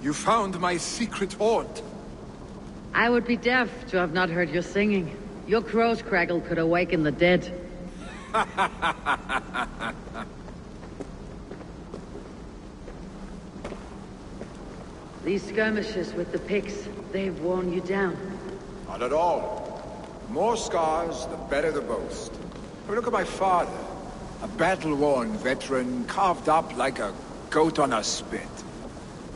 You found my secret haunt. I would be deaf to have not heard your singing. Your crow's crackle could awaken the dead. These skirmishes with the pigs, they've worn you down. Not at all. The more scars, the better the boast. But look at my father. A battle-worn veteran, carved up like a goat on a spit.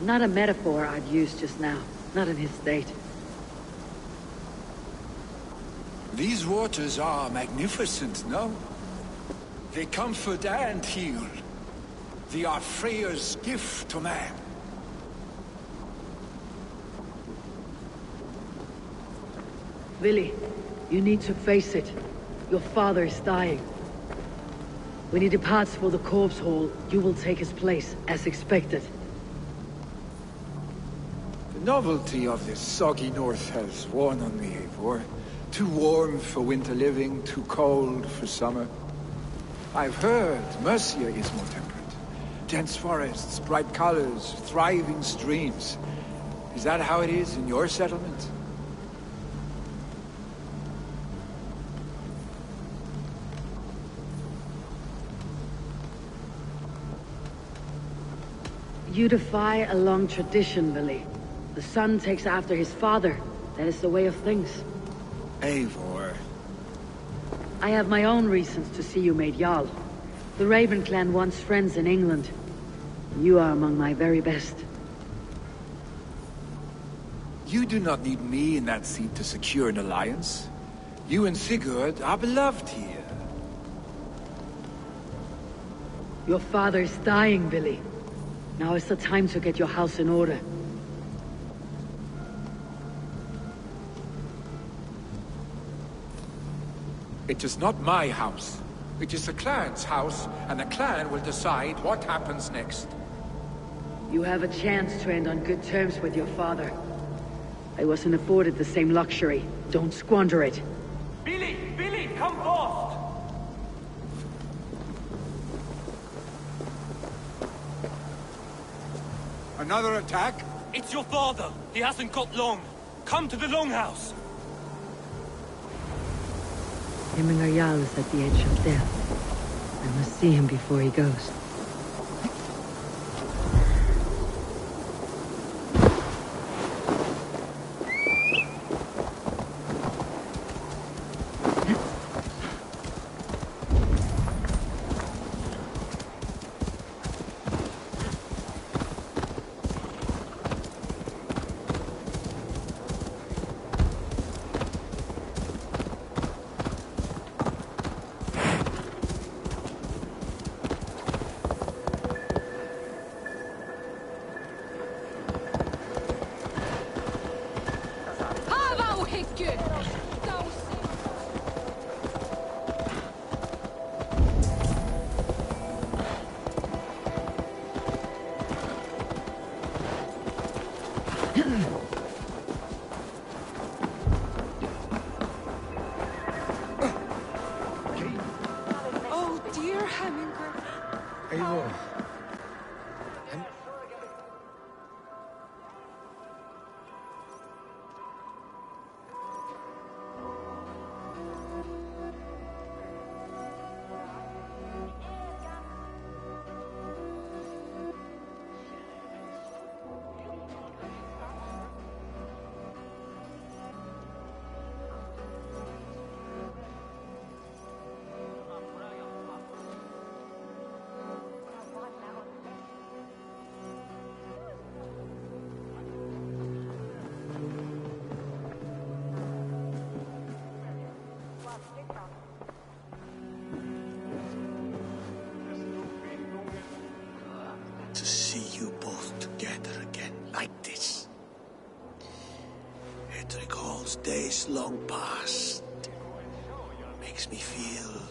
Not a metaphor I'd use just now. Not in his state. These waters are magnificent, no? They comfort and heal. They are Freya's gift to man. Willy, you need to face it. Your father is dying. When he departs for the corpse hall, you will take his place, as expected. The novelty of this soggy north has worn on me, Eivor. Too warm for winter living, too cold for summer. I've heard Mercia is more temperate. Dense forests, bright colors, thriving streams. Is that how it is in your settlement? You defy a long tradition, Willy. The son takes after his father. That is the way of things. Eivor. I have my own reasons to see you made Jarl. The Raven clan wants friends in England. You are among my very best. You do not need me in that seat to secure an alliance. You and Sigurd are beloved here. Your father is dying, Willy. Now is the time to get your house in order. It is not my house. It is the clan's house, and the clan will decide what happens next. You have a chance to end on good terms with your father. I wasn't afforded the same luxury. Don't squander it. Billy, come fast! Another attack? It's your father. He hasn't got long. Come to the longhouse. Himmingar Jarl is at the edge of death. I must see him before he goes. Oh, dear Heminger. Eivor. To see you both together again like this. It recalls days long past. Makes me feel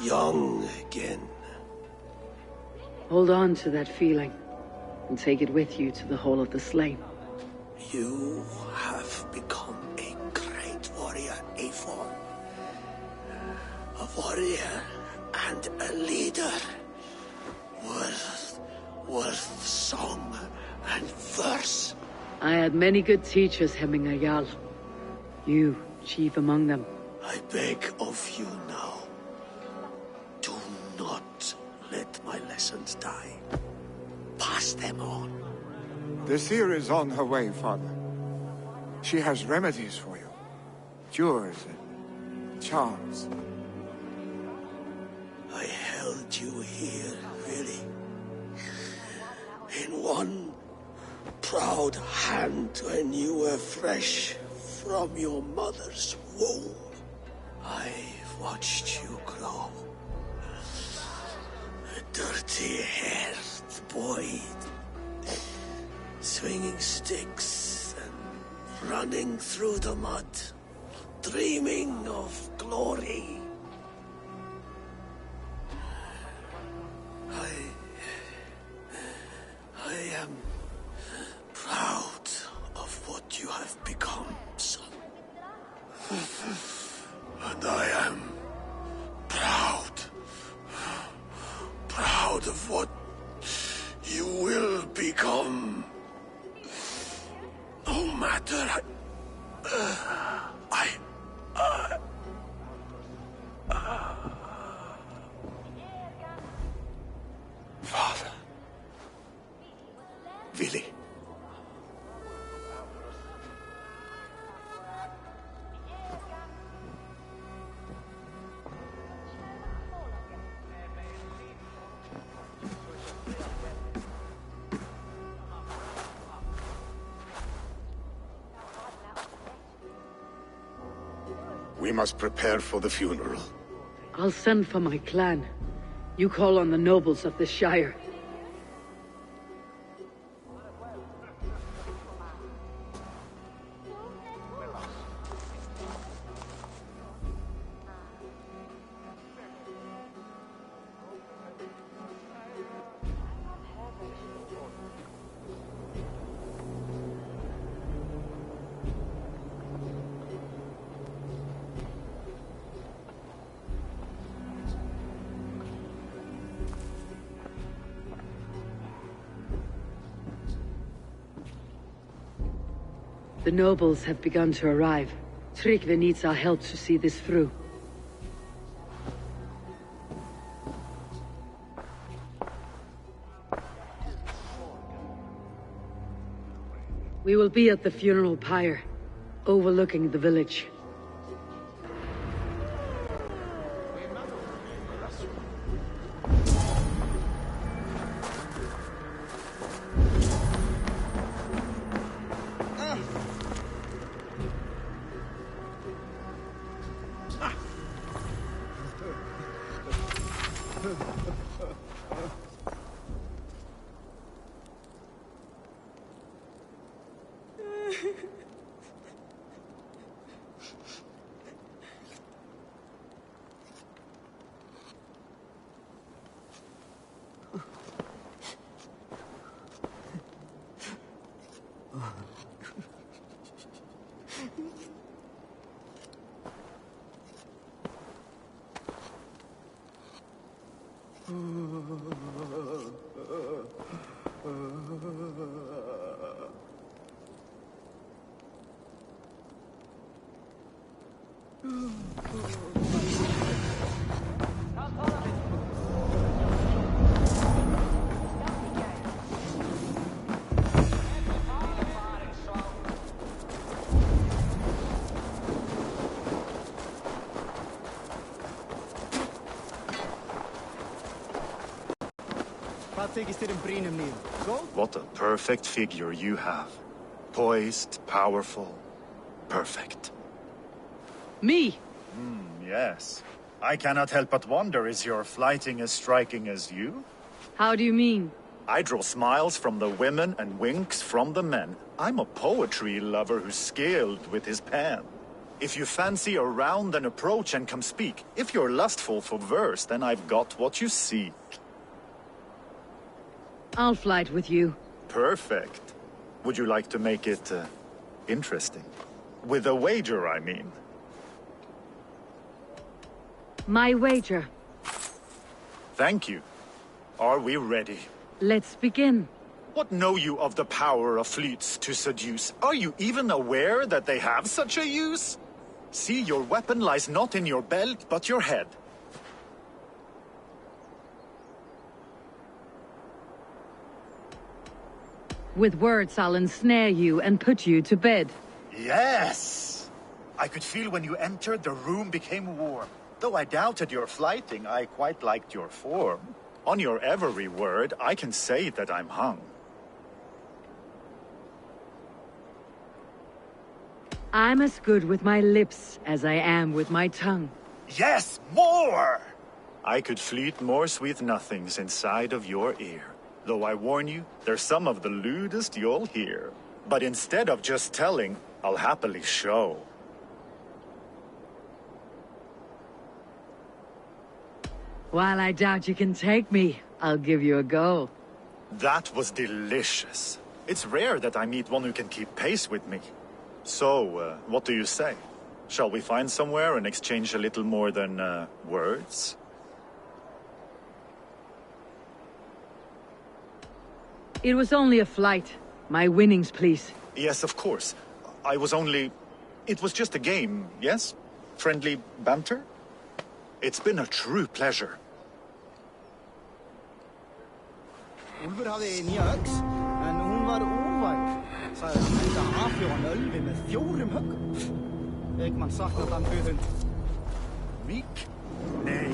young again. Hold on to that feeling, and take it with you to the Hall of the Slain. You have become a great warrior, Eivor. A warrior and a leader. Worth song and verse. I had many good teachers, Hemminger Jarl. You, chief among them. I beg of you now, do not let my lessons die. Pass them on. The seer is on her way, Father. She has remedies for you. Cures and charms. I held you here, really. In one proud hand when you were fresh from your mother's womb. I've watched you grow. A dirty-haired boy, swinging sticks and running through the mud, dreaming of glory. I am proud of what you have become, son. And I am proud of what you will become. No matter Father. Willy. We must prepare for the funeral. I'll send for my clan. You call on the nobles of the Shire. The nobles have begun to arrive. Tryggve needs our help to see this through. We will be at the funeral pyre, overlooking the village. What a perfect figure you have. Poised, powerful, perfect. Me? Yes. I cannot help but wonder, is your flighting as striking as you? How do you mean? I draw smiles from the women and winks from the men. I'm a poetry lover who's skilled with his pen. If you fancy a round, then approach and come speak. If you're lustful for verse, then I've got what you seek. I'll flight with you. Perfect. Would you like to make it, interesting? With a wager, I mean. My wager. Thank you. Are we ready? Let's begin. What know you of the power of fleets to seduce? Are you even aware that they have such a use? See, your weapon lies not in your belt, but your head. With words I'll ensnare you and put you to bed. Yes! I could feel when you entered, the room became warm. Though I doubted your flighting, I quite liked your form. On your every word, I can say that I'm hung. I'm as good with my lips as I am with my tongue. Yes, more! I could fleet more sweet nothings inside of your ear. Though I warn you, they're some of the lewdest you'll hear. But instead of just telling, I'll happily show. While I doubt you can take me, I'll give you a go. That was delicious. It's rare that I meet one who can keep pace with me. So, what do you say? Shall we find somewhere and exchange a little more than, words? It was only a flight. My winnings, please. Yes, of course. It was just a game, yes? Friendly banter? It's been a true pleasure. Úlfur hafði nýja öx, en hún var óvæg. Sagði hann myndi að afhjóða hann ölvi með 4 höggum. Ekman saknar þann hund. Meek? Nei.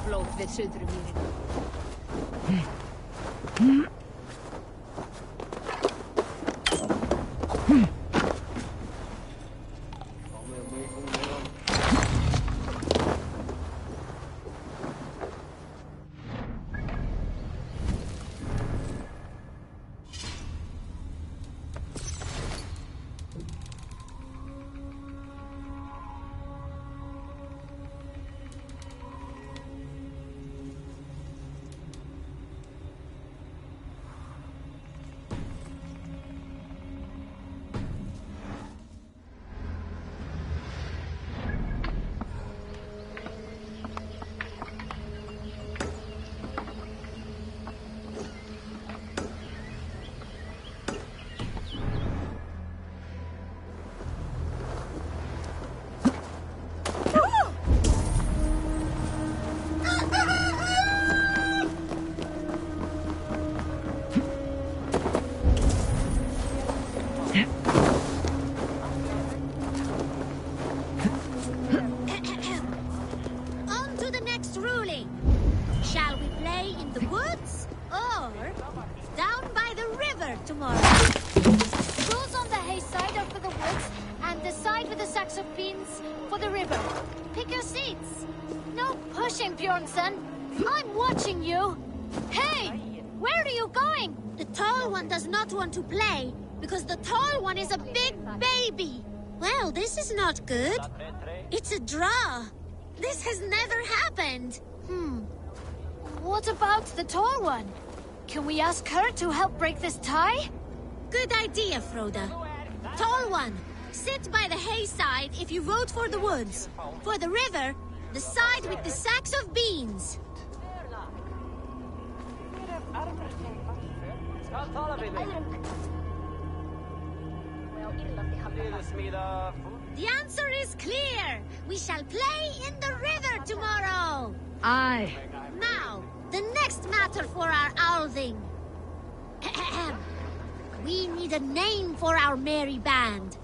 Blóð við Suðurmýrin. does not want to play because the tall one is a big baby. Well, this is not good. It's a draw. This has never happened. What about the tall one? Can we ask her to help break this tie? Good idea, Froda. Tall one, sit by the hay side if you vote for the woods. For the river, the side with the sacks of beans. The answer is clear. We shall play in the river tomorrow. Aye. Now, the next matter for our Owlthing. We need a name for our merry band.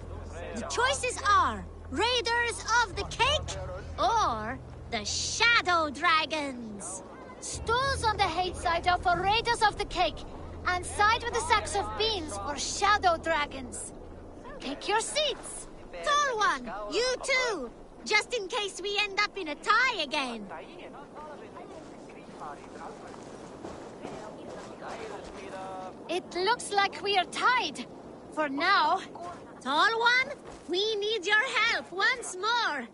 The choices are Raiders of the Cake or the Shadow Dragons. Stools on the hay side are for Raiders of the Cake, and side with the sacks of beans for Shadow Dragons. Take your seats. Tall one, you too. Just in case we end up in a tie again. It looks like we are tied. For now. Tall one, we need your help once more.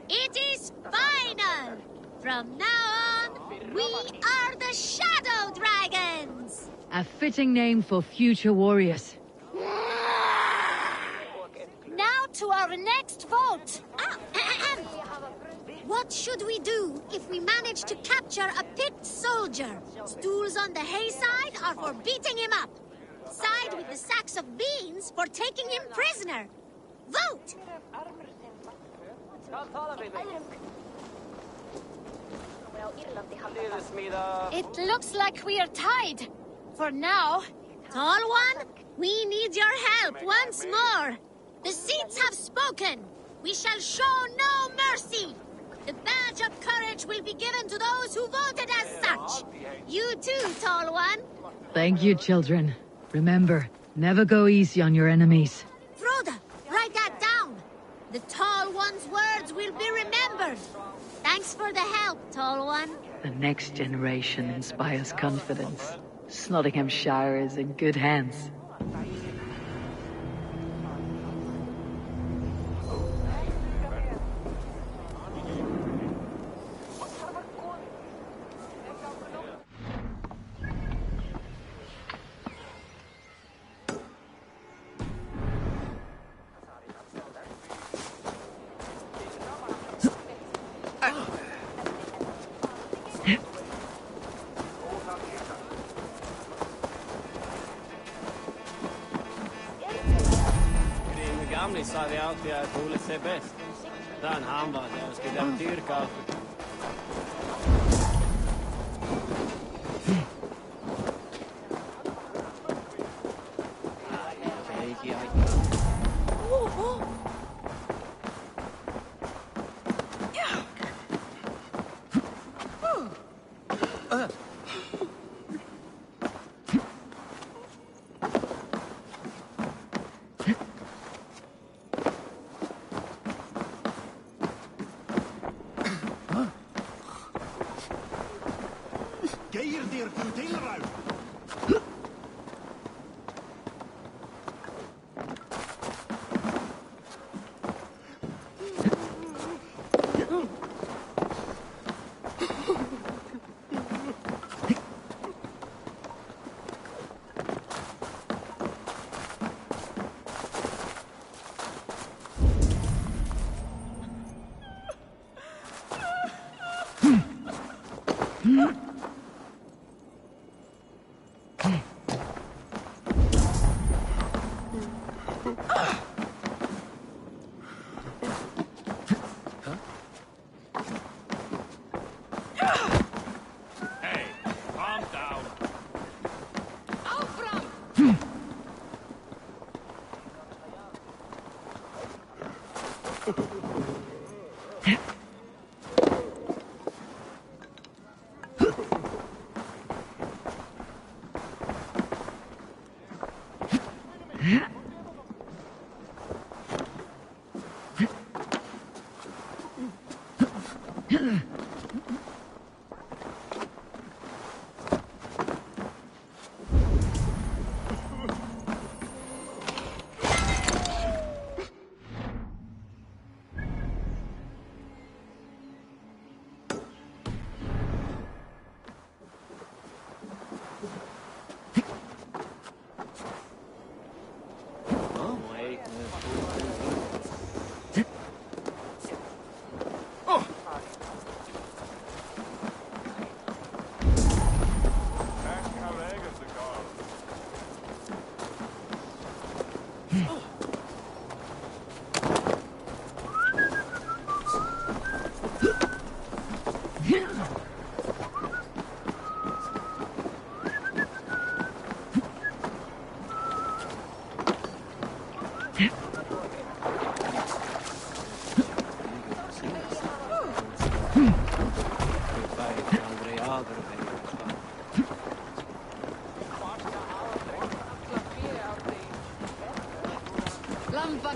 It is final. From now on, we are the Shadow Dragons. A fitting name for future warriors. Now to our next vote. What should we do if we manage to capture a picked soldier? Stools on the hay side are for beating him up. Side with the sacks of beans for taking him prisoner. Vote! It looks like we are tied. For now. Tall one, we need your help once more. The seats have spoken. We shall show no mercy. The badge of courage will be given to those who voted as such. You too, Tall One. Thank you, children. Remember, never go easy on your enemies. Froda, write that down. The Tall One's words will be remembered. Thanks for the help, Tall One. The next generation inspires confidence. Snotinghamscire is in good hands. Gamlis sa vi alltid att Ole ser bäst. Den han var där och skulle äventyrka allt.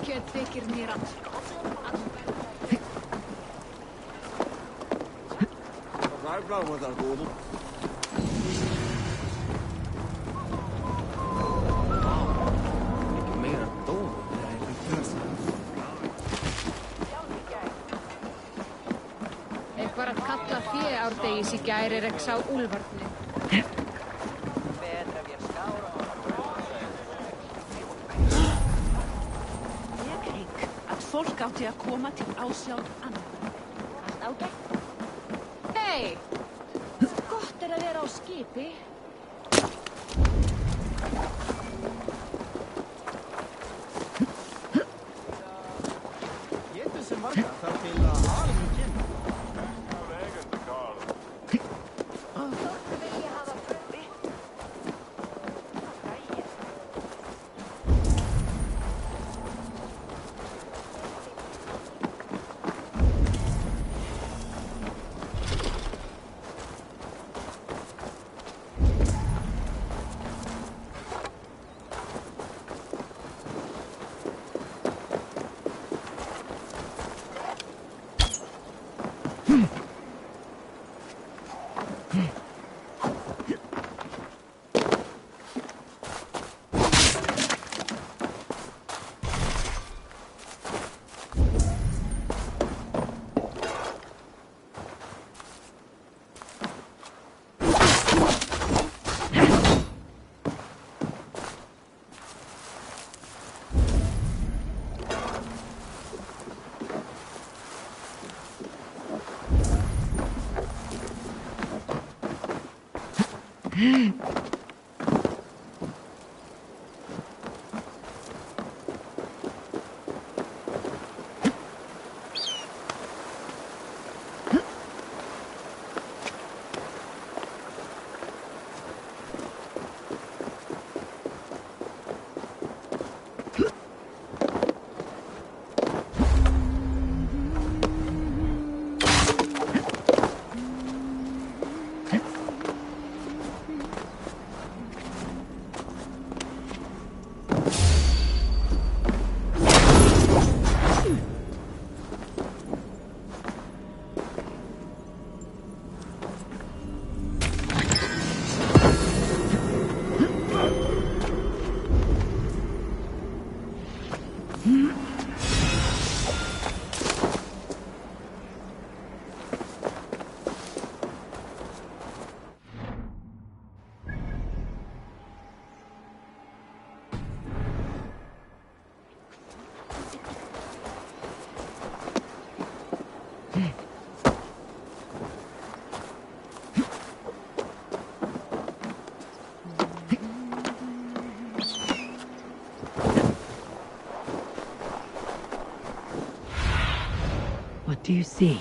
kjöt þykir mér að Eitthvað að kalla fjö árdegis í gær ekki sá úlfarni. Ég hygg að fólk átti að koma til ásjár annar. Allt ágætt? Hei! Gott að vera á skipi. Getur sem marga þar til að alveg kemur. What do you see?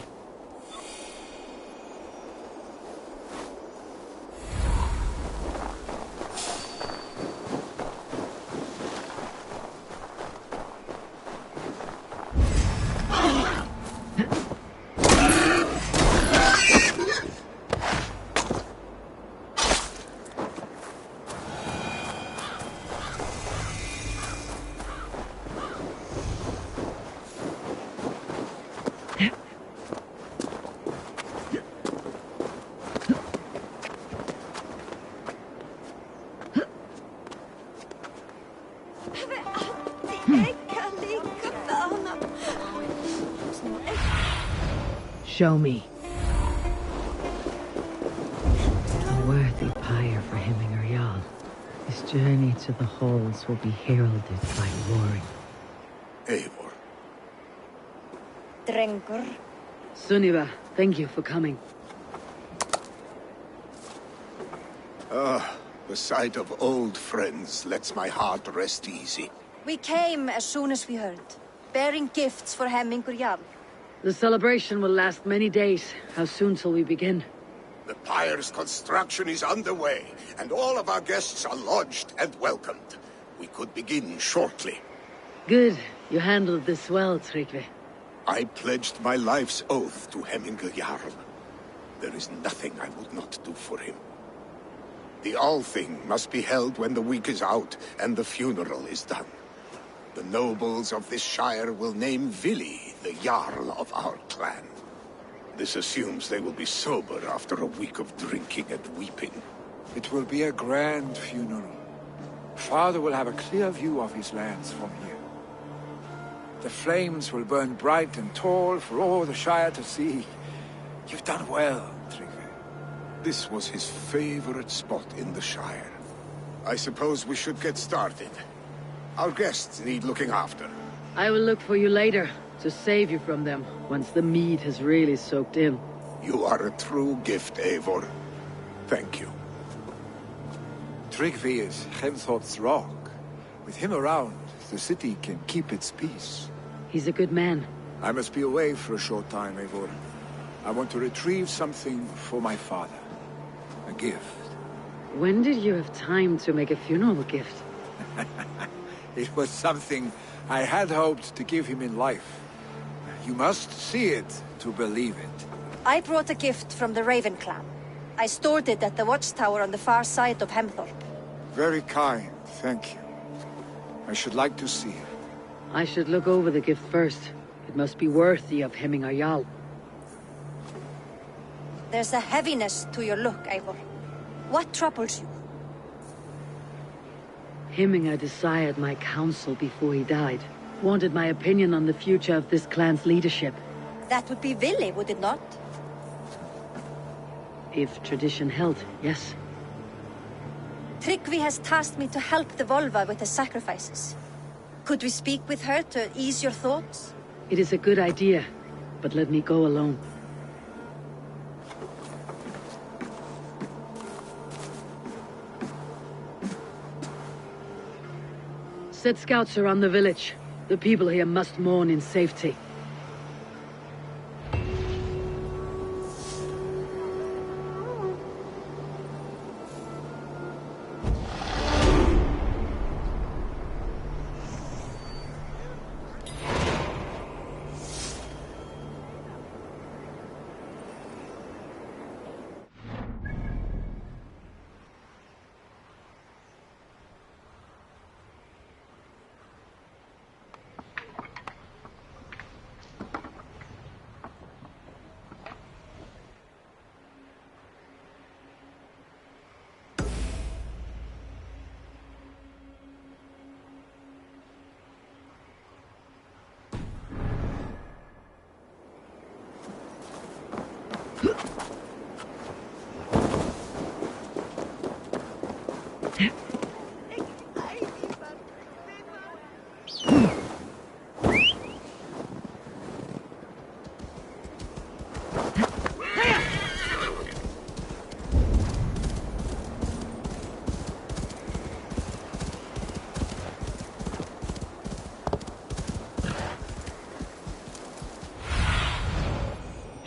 Show me. A worthy pyre for Hemminger Jarl. His journey to the halls will be heralded by roaring. Eivor. Drengur. Sunniva, thank you for coming. The sight of old friends lets my heart rest easy. We came as soon as we heard, bearing gifts for Hemminger Jarl. The celebration will last many days. How soon shall we begin? The pyre's construction is underway, and all of our guests are lodged and welcomed. We could begin shortly. Good. You handled this well, Tryggvi. I pledged my life's oath to Hemminger Jarl. There is nothing I would not do for him. The Althing must be held when the week is out and the funeral is done. The nobles of this shire will name Vili the Jarl of our clan. This assumes they will be sober after a week of drinking and weeping. It will be a grand funeral. Father will have a clear view of his lands from here. The flames will burn bright and tall for all the Shire to see. You've done well, Tryggvi. This was his favorite spot in the Shire. I suppose we should get started. Our guests need looking after. I will look for you later, to save you from them, once the mead has really soaked in. You are a true gift, Eivor. Thank you. Tryggvi is Hemthorp's rock. With him around, the city can keep its peace. He's a good man. I must be away for a short time, Eivor. I want to retrieve something for my father. A gift. When did you have time to make a funeral gift? It was something I had hoped to give him in life. You must see it to believe it. I brought a gift from the Raven clan. I stored it at the watchtower on the far side of Hemthorp. Very kind, thank you. I should like to see it. I should look over the gift first. It must be worthy of Hemmingar Jarl. There's a heaviness to your look, Eivor. What troubles you? Hemmingar desired my counsel before he died. Wanted my opinion on the future of this clan's leadership. That would be Vili, would it not? If tradition held, yes. Tryggvi has tasked me to help the Volva with the sacrifices. Could we speak with her to ease your thoughts? It is a good idea, but let me go alone. Set scouts around the village. The people here must mourn in safety.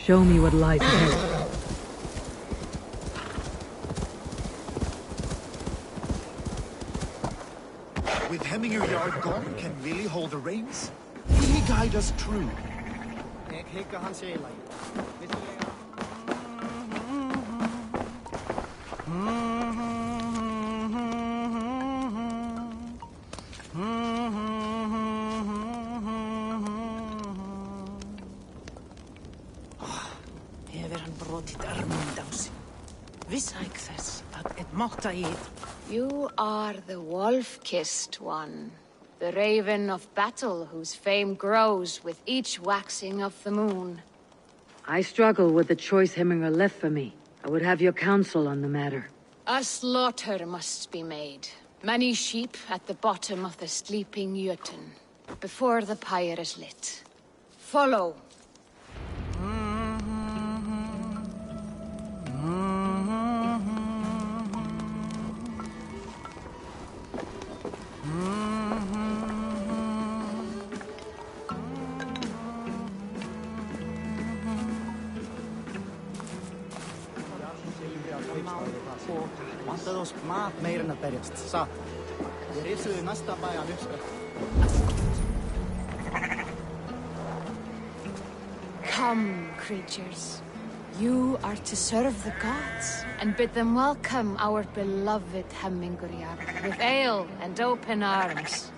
Show me what lies ahead. With Hemmingar Jarl gone, can Vili hold the reins? Will he guide us true? You are the wolf-kissed one. The raven of battle whose fame grows with each waxing of the moon. I struggle with the choice Hemmingar left for me. I would have your counsel on the matter. A slaughter must be made. Many sheep at the bottom of the sleeping Jötun, before the pyre is lit. Follow. Vantaði oss mat meir en að berjast, satt. Við risuðu næsta bæjan uppsprett. Come, creatures. You are to serve the gods, and bid them welcome our beloved Hemmingar Jarl with ale and open arms.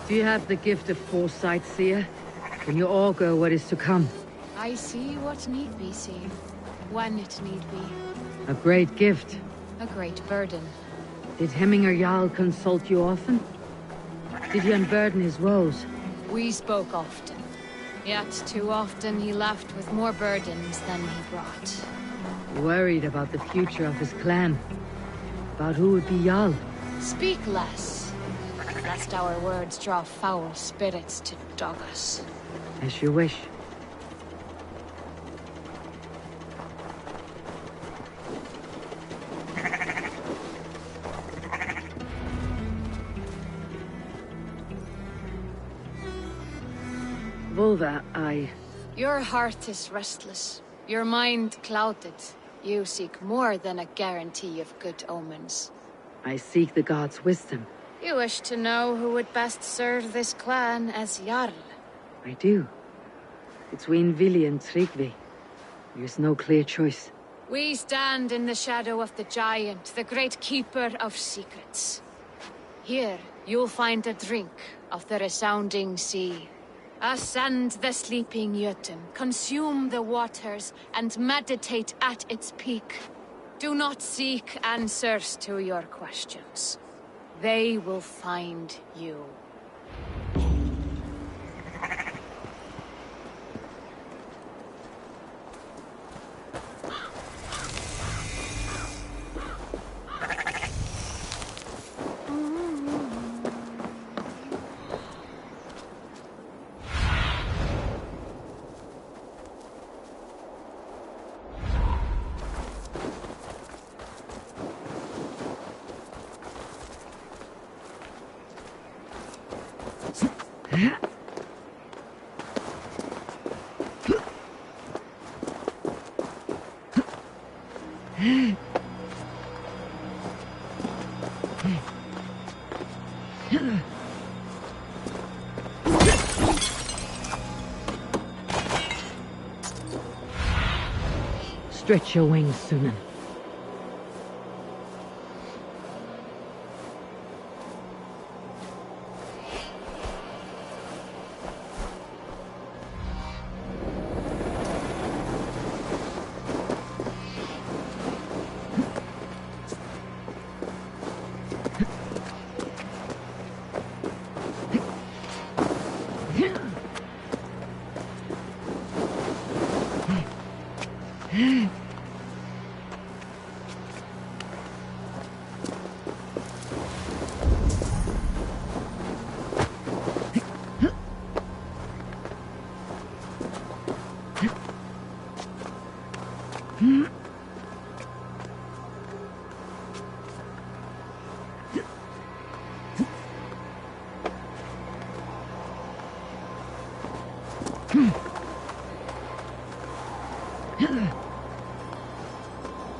Do you have the gift of foresight, seer? Can you augur what is to come? I see what need be seen, when it need be. A great gift. A great burden. Did Hemminger Jarl consult you often? Did he unburden his woes? We spoke often. Yet too often he left with more burdens than he brought. Worried about the future of his clan. About who would be Jarl. Speak less, lest our words draw foul spirits to dog us. As you wish. Volva, Your heart is restless. Your mind clouded. You seek more than a guarantee of good omens. I seek the gods' wisdom. You wish to know who would best serve this clan as Jarl. I do. Between Vili and Tryggvi, there's no clear choice. We stand in the shadow of the giant, the great keeper of secrets. Here, you'll find a drink of the resounding sea. Ascend the sleeping Jötun, consume the waters, and meditate at its peak. Do not seek answers to your questions. They will find you. Stretch your wings, Sunan.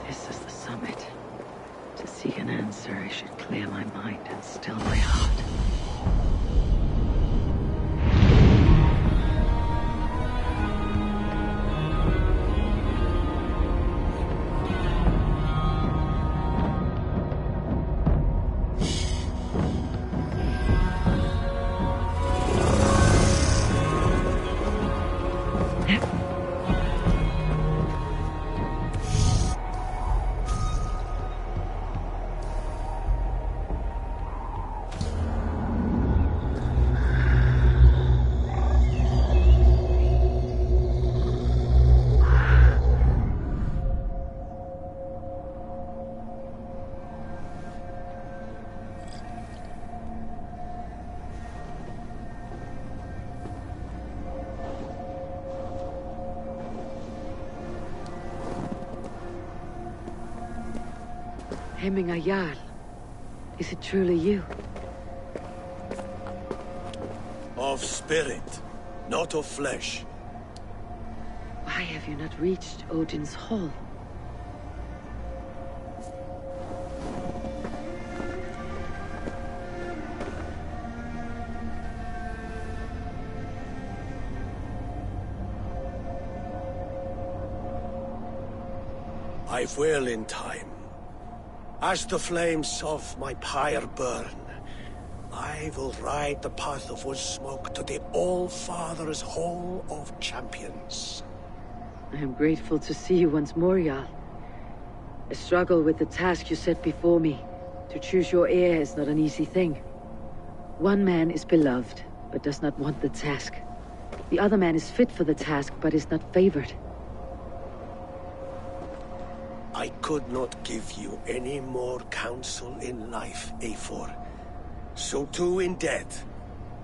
This is the summit. To seek an answer, I should clear my mind and still my heart. Hemminger Jarl, is it truly you? Of spirit, not of flesh. Why have you not reached Odin's Hall? I will in time. As the flames of my pyre burn, I I will ride the path of Smoke to the All-Father's Hall of Champions. I am grateful to see you once more, Jarl. A struggle with the task you set before me. To choose your heir is not an easy thing. One man is beloved, but does not want the task. The other man is fit for the task, but is not favored. I could not give you any more counsel in life, Eivor. So too in death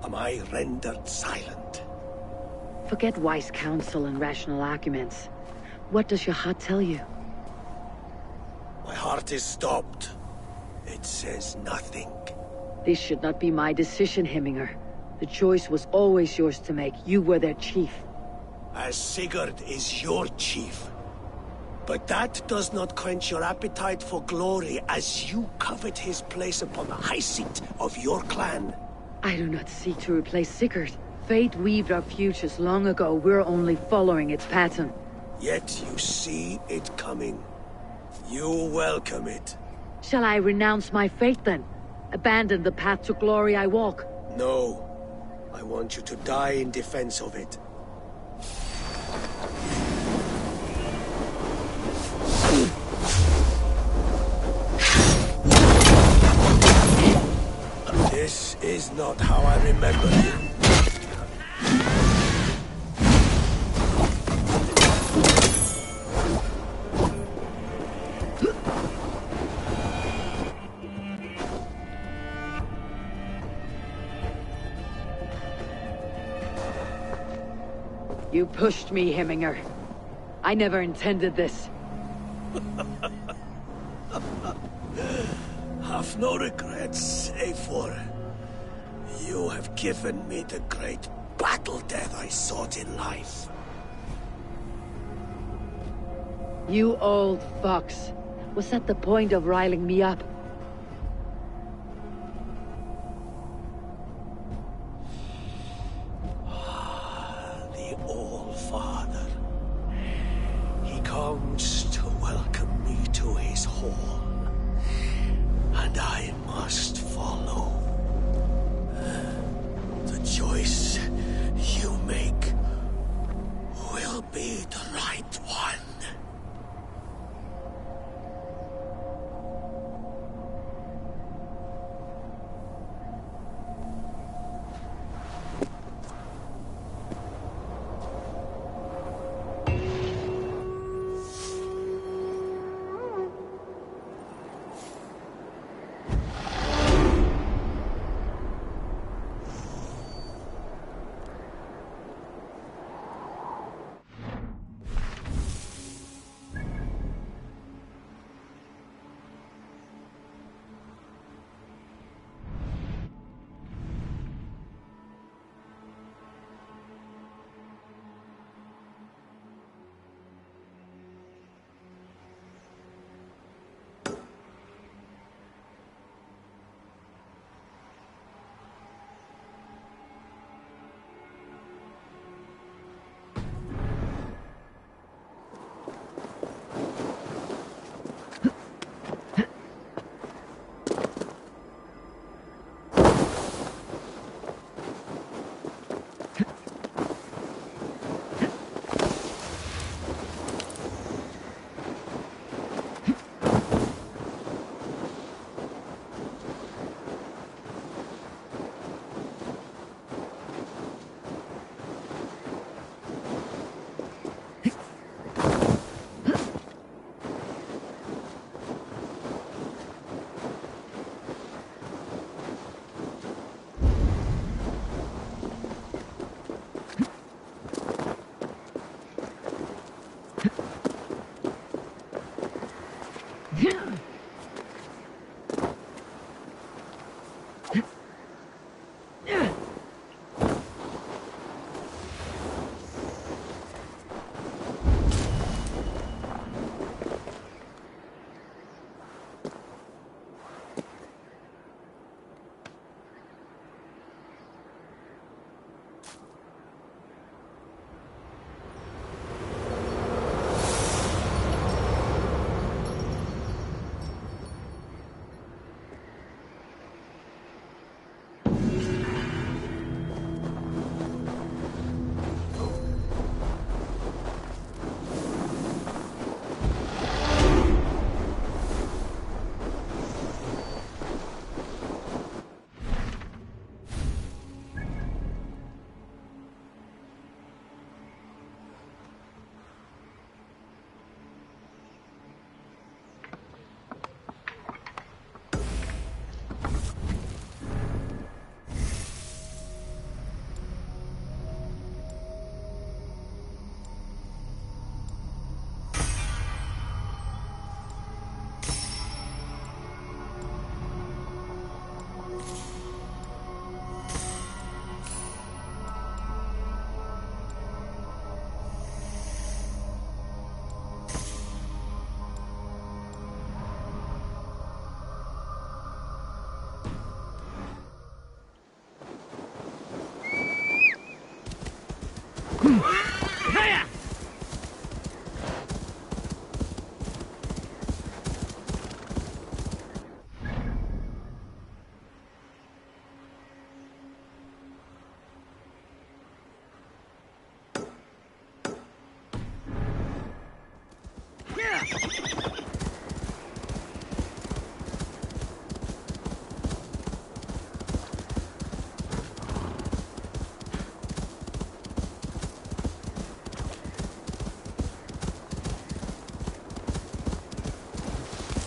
am I rendered silent. Forget wise counsel and rational arguments. What does your heart tell you? My heart is stopped. It says nothing. This should not be my decision, Hemminger. The choice was always yours to make. You were their chief. As Sigurd is your chief. But that does not quench your appetite for glory as you covet his place upon the high seat of your clan. I do not seek to replace Sigurd. Fate weaved our futures long ago. We're only following its pattern. Yet you see it coming. You welcome it. Shall I renounce my fate then? Abandon the path to glory I walk? No. I want you to die in defense of it. This is not how I remember you. You pushed me, Hemminger. I never intended this. Have no regrets, Eivor. You have given me the great battle death I sought in life. You old fox. Was that the point of riling me up? The All-Father. He comes to welcome me to his hall. And I must follow. The choice you make will be the right one.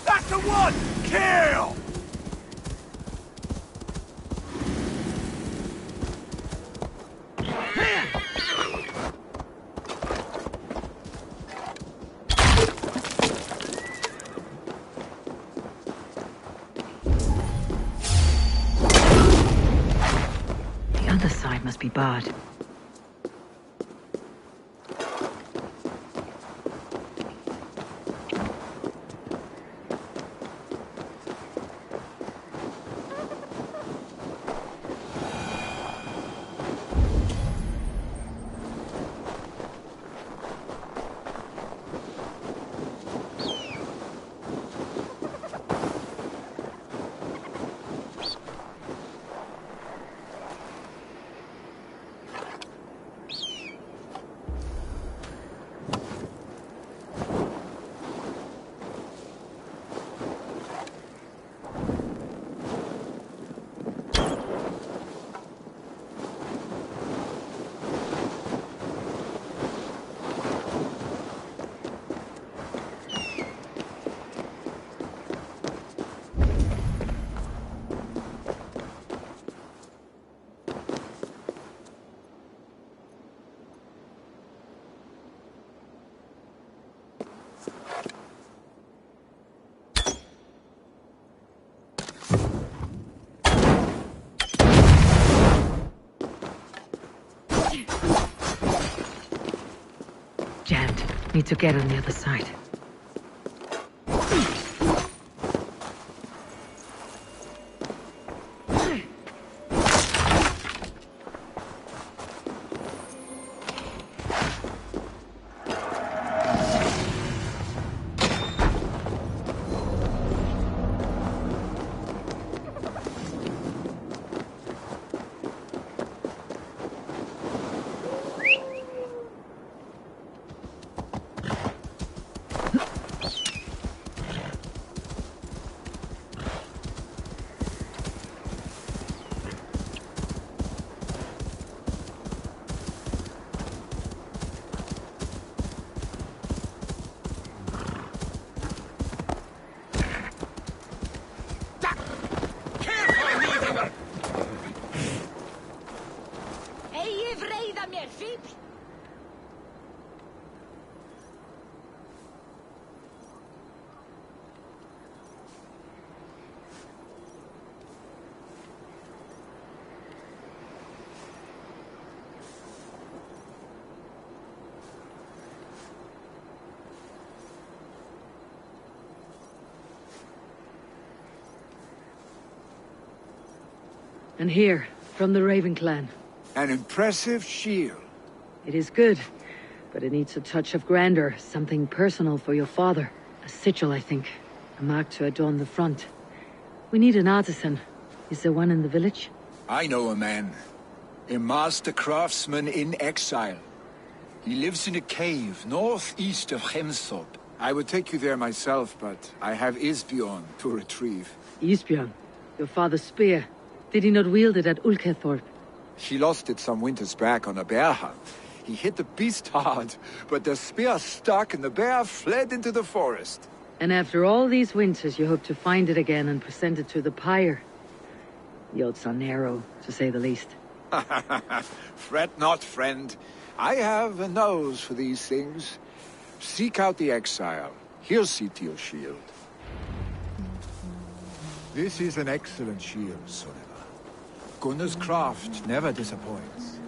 That's the one! Kill! The other side must be barred. Jammed. Need to get on the other side. And here, from the Raven clan. An impressive shield. It is good, but it needs a touch of grandeur, something personal for your father. A sigil, I think. A mark to adorn the front. We need an artisan. Is there one in the village? I know a man. A master craftsman in exile. He lives in a cave northeast of Hemthorpe. I would take you there myself, but I have Isbjorn to retrieve. Isbjorn? Your father's spear. Did he not wield it at Ulkethorpe? He lost it some winters back on a bear hunt. He hit the beast hard, but the spear stuck and the bear fled into the forest. And after all these winters, you hope to find it again and present it to the pyre. The odds are narrow, to say the least. Fret not, friend. I have a nose for these things. Seek out the exile. He'll see to your shield. This is an excellent shield, Soneva. Gunnar's craft never disappoints.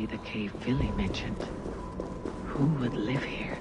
be the cave Billy mentioned. Who would live here?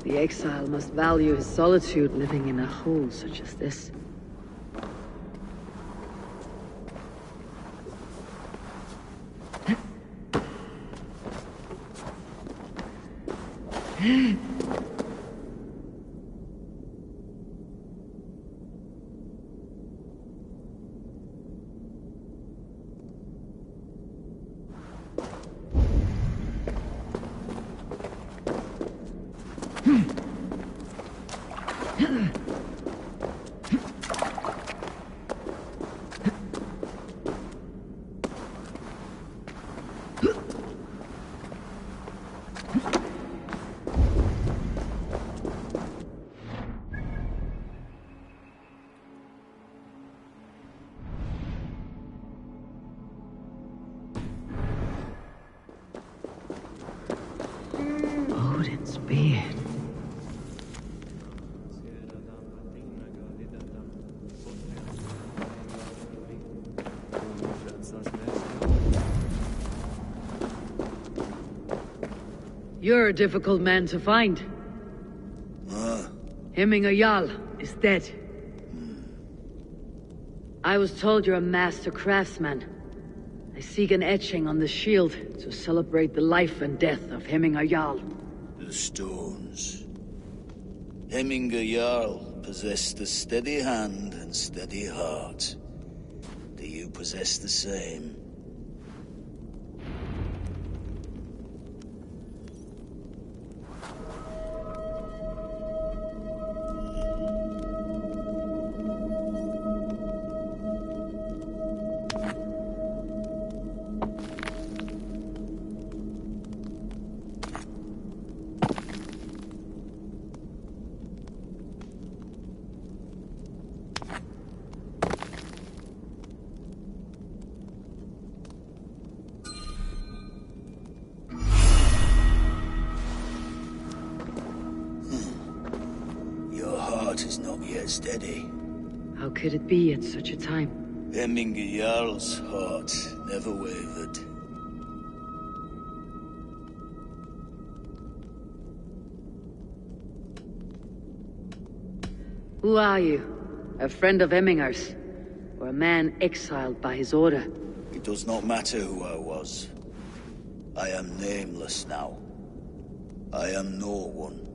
The exile must value his solitude living in a hole such as this. Odin's beard. You're a difficult man to find. Hemminger Jarl is dead. I was told you're a master craftsman. I seek an etching on the shield to celebrate the life and death of Hemminger Jarl. The stones. Hemminger Jarl possessed a steady hand and steady heart. Do you possess the same? Is not yet steady. How could it be at such a time? Hemminger Jarl's heart never wavered. Who are you? A friend of Hemminger's? Or a man exiled by his order? It does not matter who I was. I am nameless now. I am no one.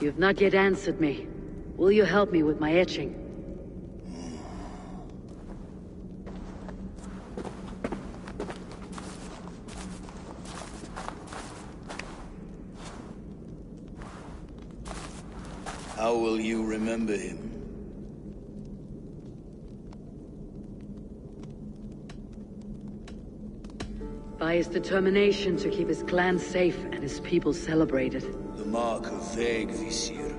You've not yet answered me. Will you help me with my etching? How will you remember him? By his determination to keep his clan safe and his people celebrated. The mark of Vegvisir.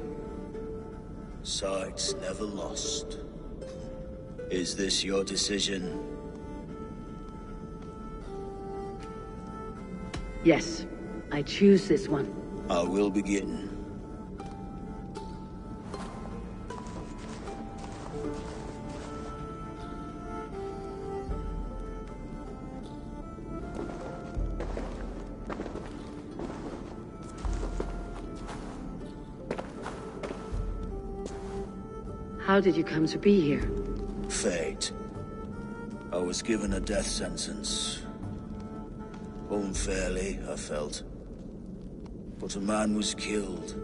Sights never lost. Is this your decision? Yes, I choose this one. I will begin. How did you come to be here? Fate. I was given a death sentence. Unfairly, I felt. But a man was killed.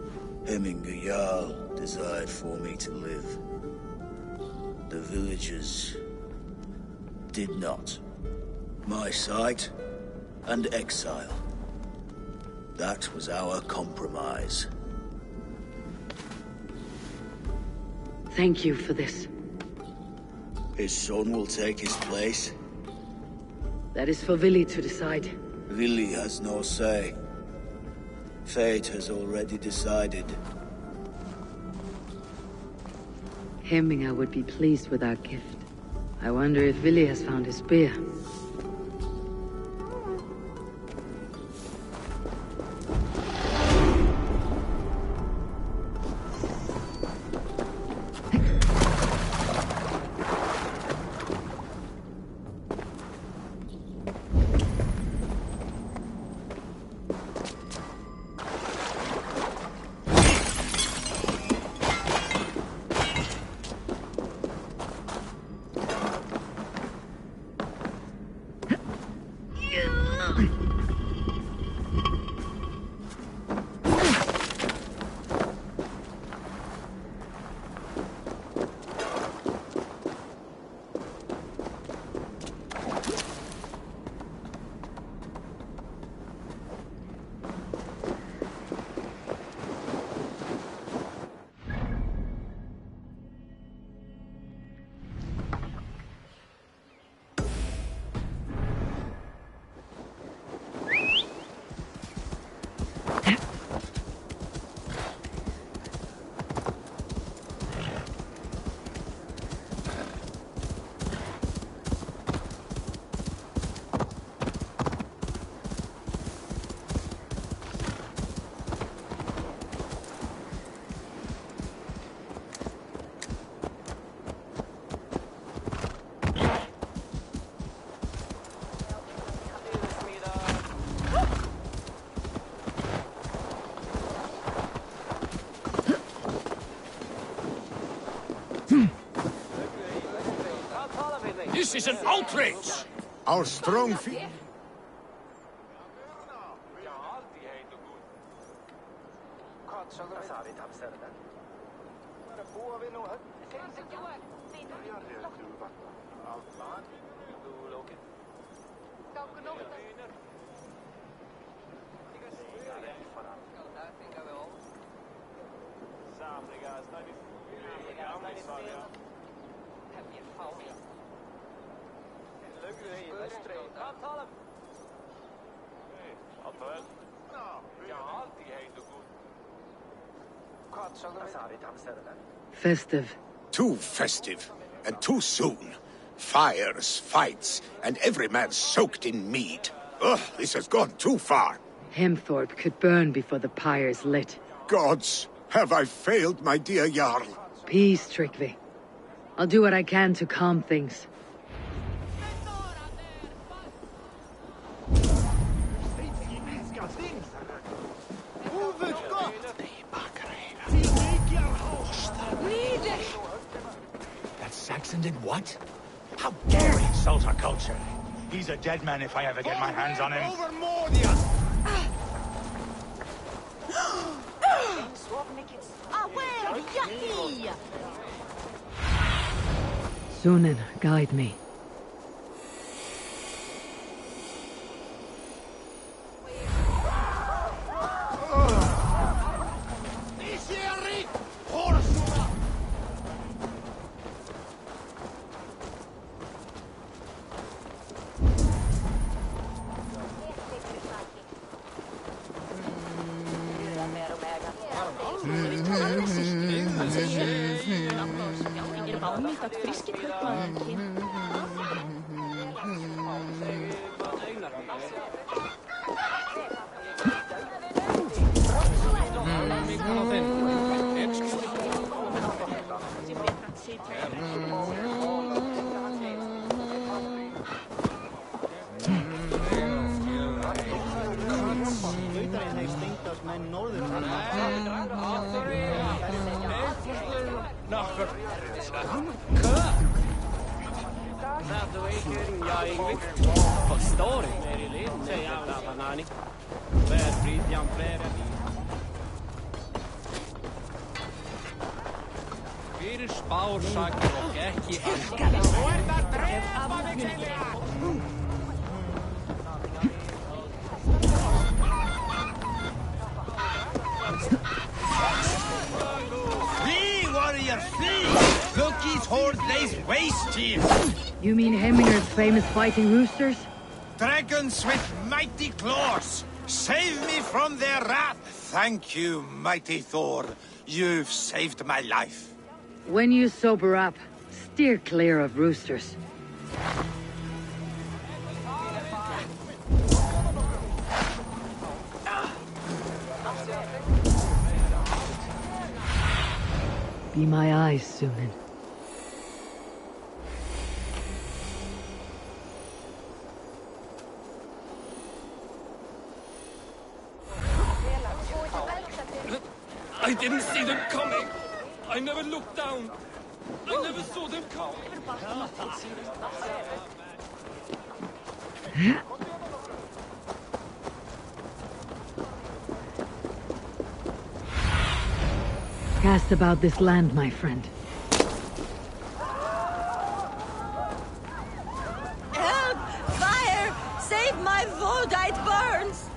Hemminger Jarl desired for me to live. The villagers did not. My sight and exile. That was our compromise. Thank you for this. His son will take his place. That is for Vili to decide. Vili has no say. Fate has already decided. Hemminger would be pleased with our gift. I wonder if Vili has found his spear. This is an outrage! Our strong feet. Festive. Too festive, and too soon. Fires, fights, and every man soaked in mead. Ugh, this has gone too far. Hemthorpe could burn before the pyre's lit. Gods, have I failed my dear Jarl? Peace, Tryggvi. I'll do what I can to calm things. That Saxon did what? How dare he insult our culture? He's a dead man if I ever get my hands on him. Sunan, guide me. You mean Hemminger's famous fighting roosters? Dragons with mighty claws! Save me from their wrath! Thank you, mighty Thor. You've saved my life. When you sober up, steer clear of roosters. Be my eyes, Sunan. I didn't see them coming. I never looked down. I never saw them come. Cast about this land, my friend. Help! Fire! Save my Vodite burns!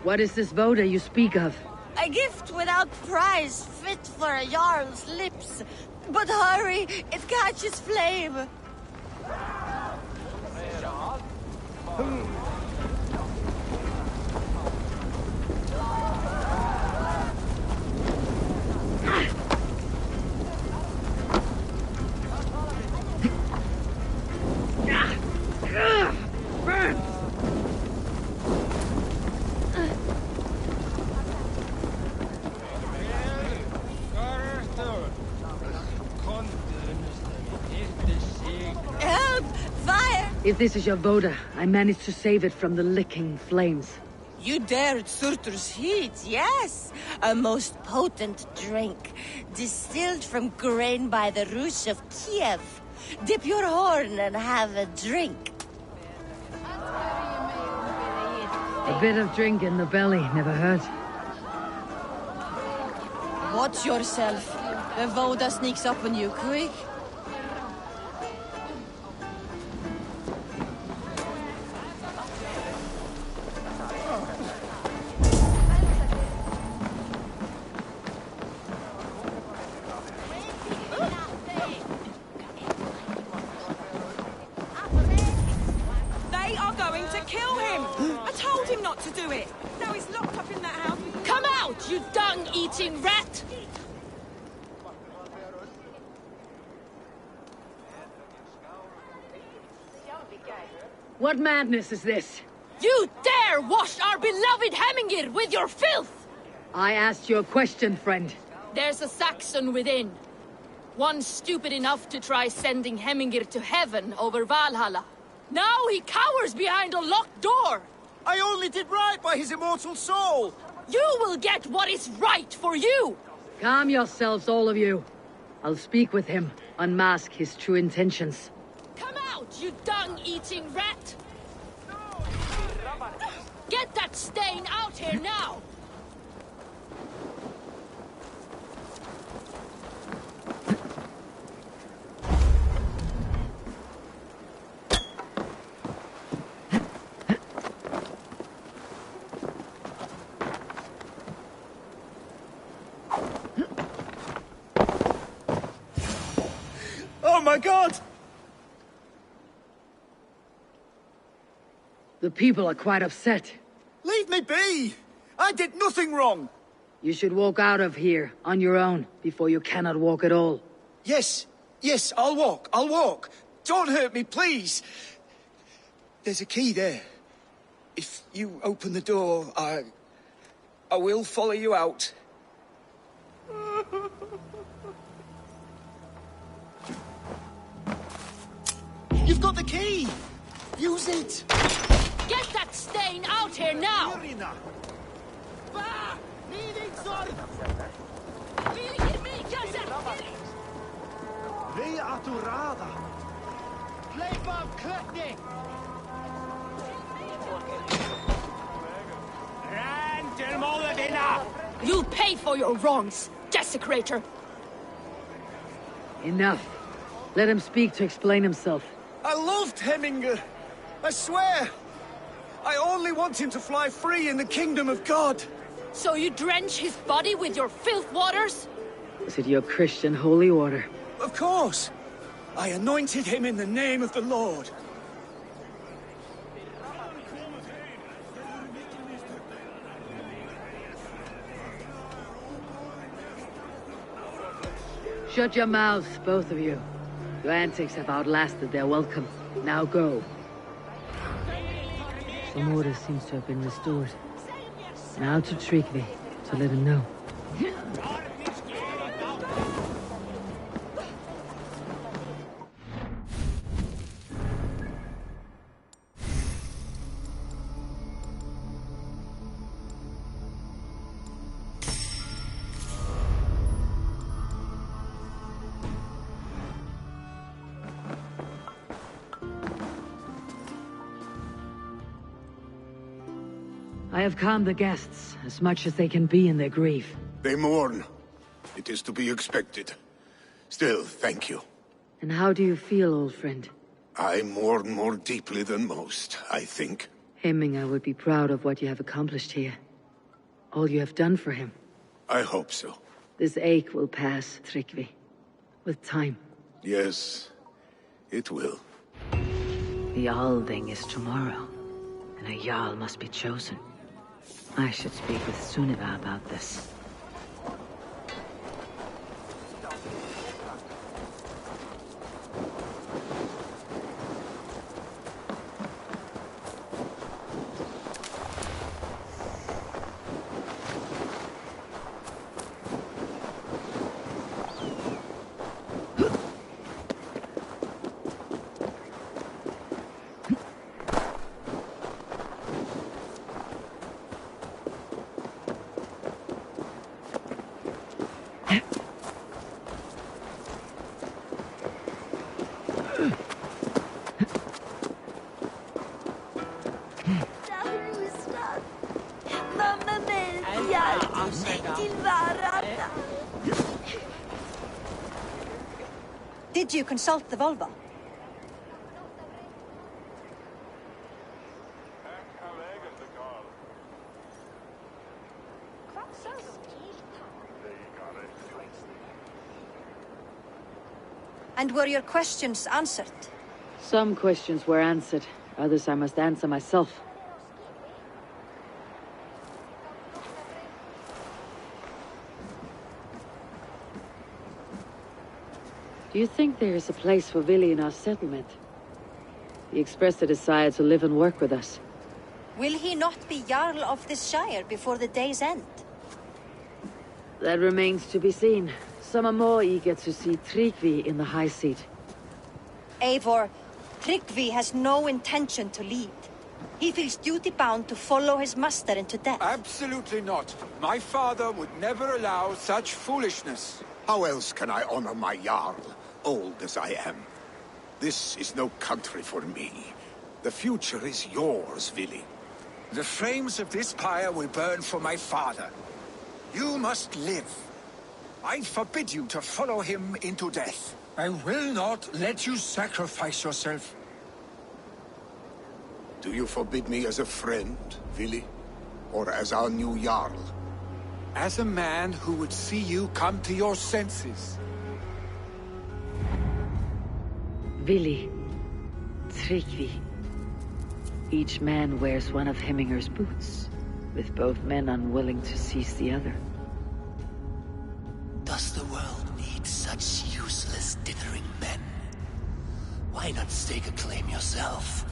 What is this Voda you speak of? A gift without price, fit for a Jarl's lips. But hurry, it catches flame. If this is your Voda, I managed to save it from the licking flames. You dared Surtur's heat, yes. A most potent drink, distilled from grain by the Rus of Kiev. Dip your horn and have a drink. A bit of drink in the belly never hurt. Watch yourself. The Voda sneaks up on you quick. Rat! What madness is this? You dare wash our beloved Hemmingir with your filth! I asked you a question, friend. There's a Saxon within. One stupid enough to try sending Hemmingir to heaven over Valhalla. Now he cowers behind a locked door! I only did right by his immortal soul! You will get what is right for you! Calm yourselves, all of you. I'll speak with him, unmask his true intentions. Come out, you dung-eating rat! Get that stain out here now! Oh my god! The people are quite upset. Leave me be! I did nothing wrong! You should walk out of here on your own before you cannot walk at all. Yes, I'll walk. Don't hurt me, please. There's a key there. If you open the door, I will follow you out. You've got the key! use it! Get that stain out here now! You'll pay for your wrongs, desecrator! Enough. Let him speak to explain himself. I loved Hemminger. I swear. I only want him to fly free in the kingdom of God. So you drench his body with your filth waters? Is it your Christian holy order? Of course. I anointed him in the name of the Lord. Shut your mouths, both of you. Your antics have outlasted their welcome. Now go. Some order seems to have been restored. Now to Tryggvi, to let him know. I have calmed the guests as much as they can be in their grief. They mourn. It is to be expected. Still, thank you. And how do you feel, old friend? I mourn more deeply than most, I think. Hemminger would be proud of what you have accomplished here. All you have done for him. I hope so. This ache will pass, Tryggvi. With time. Yes, it will. The Alding is tomorrow, and a Jarl must be chosen. I should speak with Sunniva about this. Did you consult the Volva? And were your questions answered? Some questions were answered. Others I must answer myself. Do you think there is a place for Vili in our settlement? He expressed a desire to live and work with us. Will he not be Jarl of this shire before the day's end? That remains to be seen. Some are more eager to see Tryggvi in the high seat. Eivor, Tryggvi has no intention to lead. He feels duty-bound to follow his master into death. Absolutely not. My father would never allow such foolishness. How else can I honor my Jarl, old as I am? This is no country for me. The future is yours, Vili. The flames of this pyre will burn for my father. You must live. I forbid you to follow him into death. I will not let you sacrifice yourself. Do you forbid me as a friend, Vili? Or as our new Jarl? As a man who would see you come to your senses. Vili, Tryggvi. Each man wears one of Hemminger's boots, with both men unwilling to seize the other. Does the world need such useless, dithering men? Why not stake a claim yourself?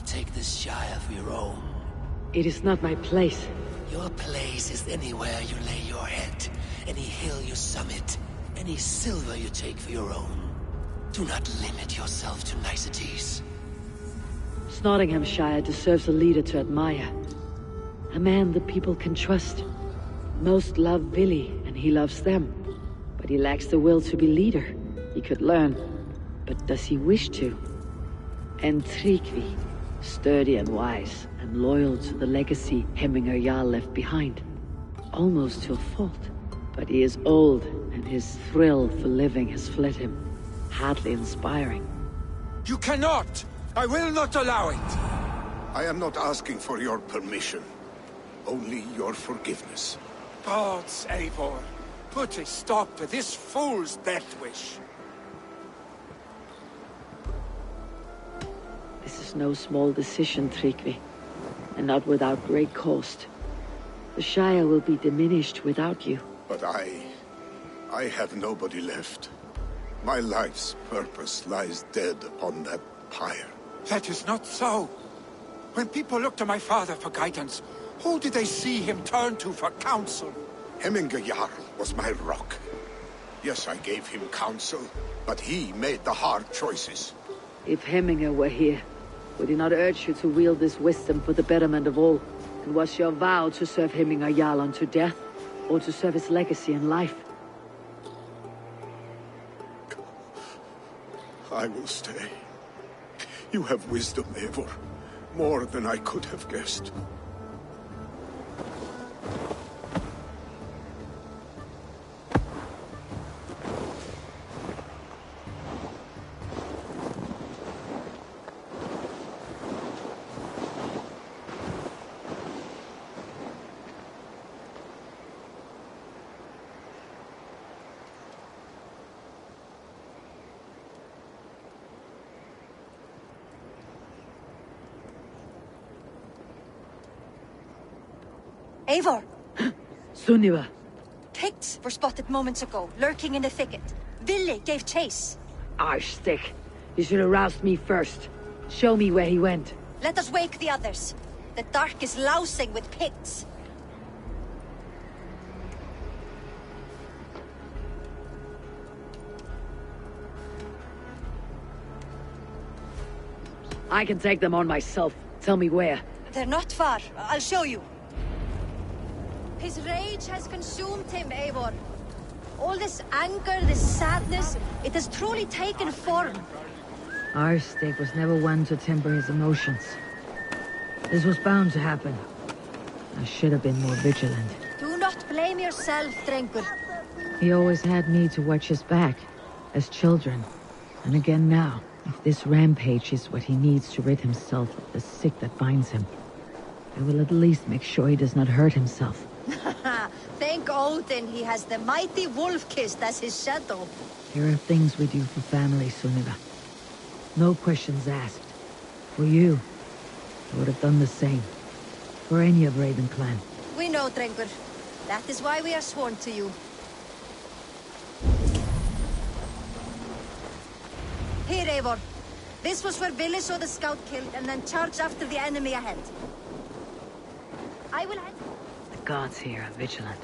Take this shire for your own. It is not my place. Your place is anywhere you lay your head, any hill you summit, any silver you take for your own. Do not limit yourself to niceties. Snotinghamscire deserves a leader to admire. A man the people can trust. Most love Vili, and he loves them. But he lacks the will to be leader. He could learn, but does he wish to? And Tryggvi, sturdy and wise, and loyal to the legacy Hemminger Jarl left behind. Almost to a fault. But he is old, and his thrill for living has fled him. Hardly inspiring. You cannot! I will not allow it! I am not asking for your permission. Only your forgiveness. Gods, Eivor, put a stop to this fool's death wish. This is no small decision, Tryggvi. And not without great cost. The Shire will be diminished without you. But I have nobody left. My life's purpose lies dead upon that pyre. That is not so. When people look to my father for guidance, who did they see him turn to for counsel? Hemminger Jarl was my rock. Yes, I gave him counsel, but he made the hard choices. If Hemminger were here, would he not urge you to wield this wisdom for the betterment of all? And was your vow to serve Hemminger Jarl unto death, or to serve his legacy in life? I will stay. You have wisdom, Eivor. More than I could have guessed. Eivor! Sunniva! Picts were spotted moments ago, lurking in the thicket. Vili gave chase. Arstick! You should have roused me first. Show me where he went. Let us wake the others. The dark is lousing with Picts. I can take them on myself. Tell me where. They're not far. I'll show you. His rage has consumed him, Eivor. All this anger, this sadness, it has truly taken form. Arstick was never one to temper his emotions. This was bound to happen. I should have been more vigilant. Do not blame yourself, Drengur. He always had me to watch his back, as children. And again now, if this rampage is what he needs to rid himself of the sick that binds him, I will at least make sure he does not hurt himself. Thank Odin he has the mighty Wolf-Kissed as his shadow. There are things we do for family, Sunniva. No questions asked. For you, I would have done the same. For any of Raven clan. We know, Drengur. That is why we are sworn to you. Here, Eivor. This was where Vili saw the scout killed and then charged after the enemy ahead. I will head... The gods here are vigilant.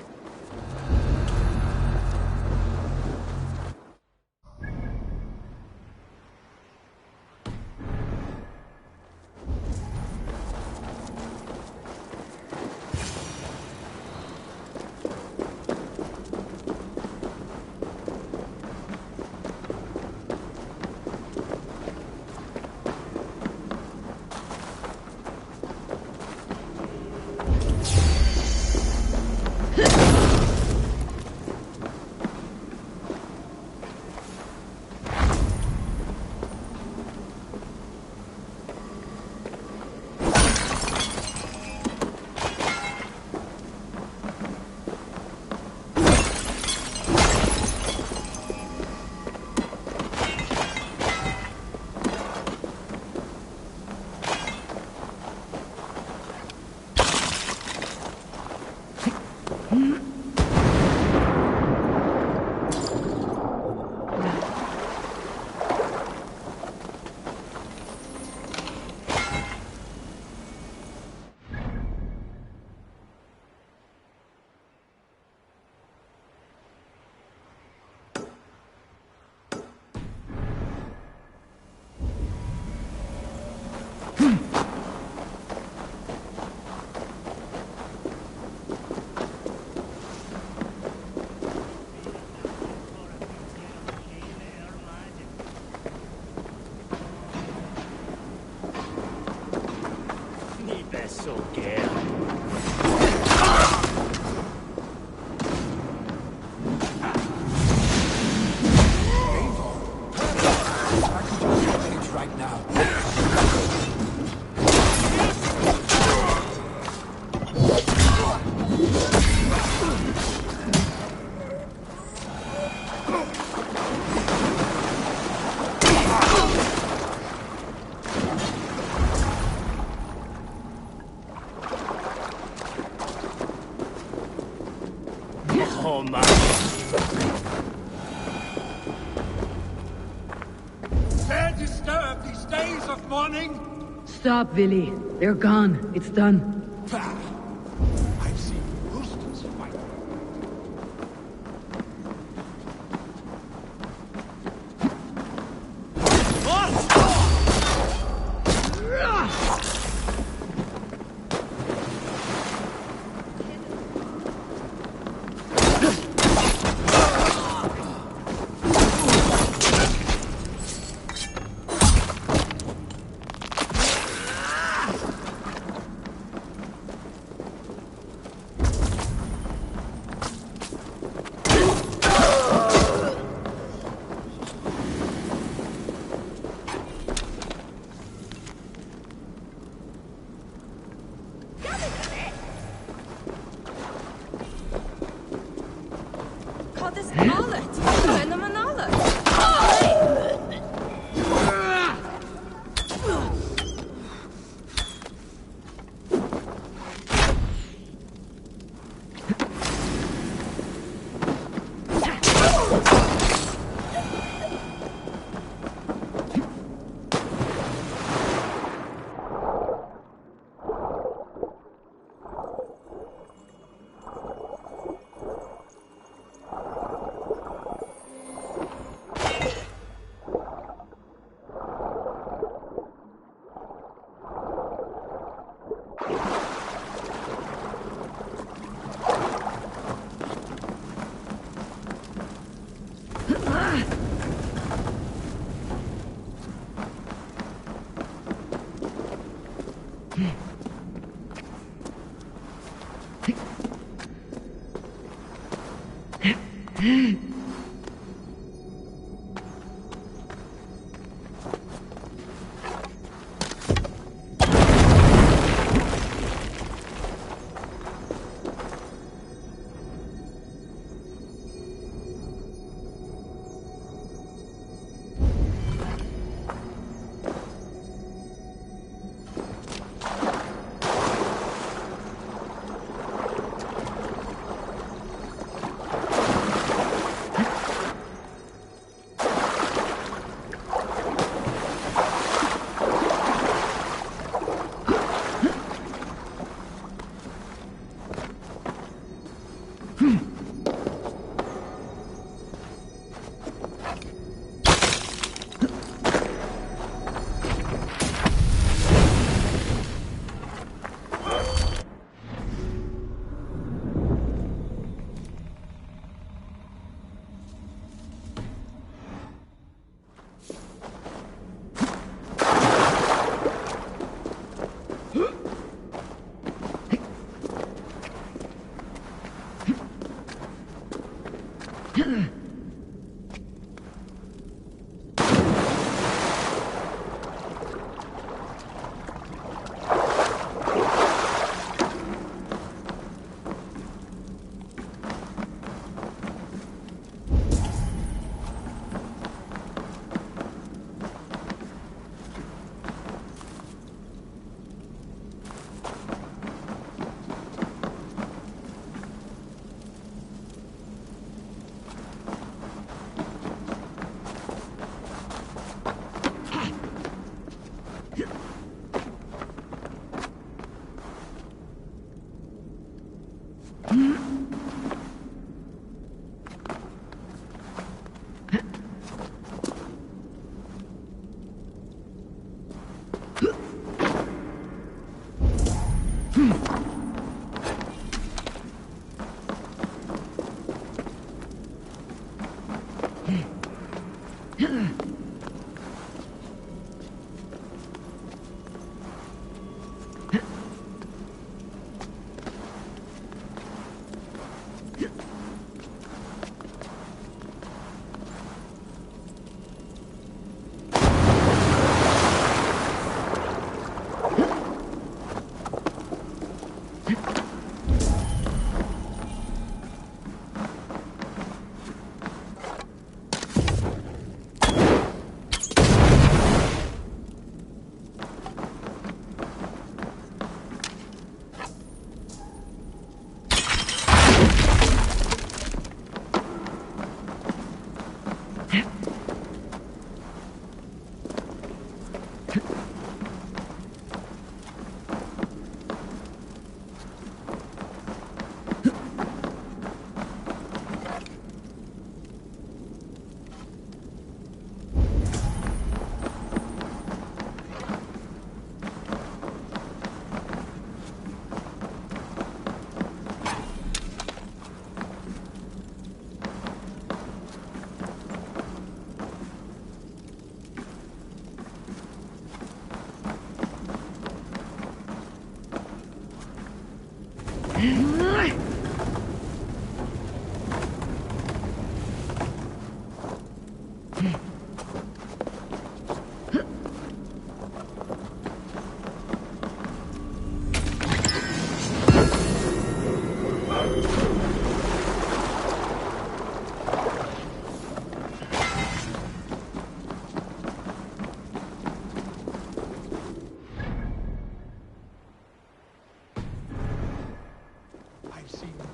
Så gær. Right now. Oh, man. Dare disturb these days of mourning? Stop, Villy. They're gone. It's done. I've seen roosters fight.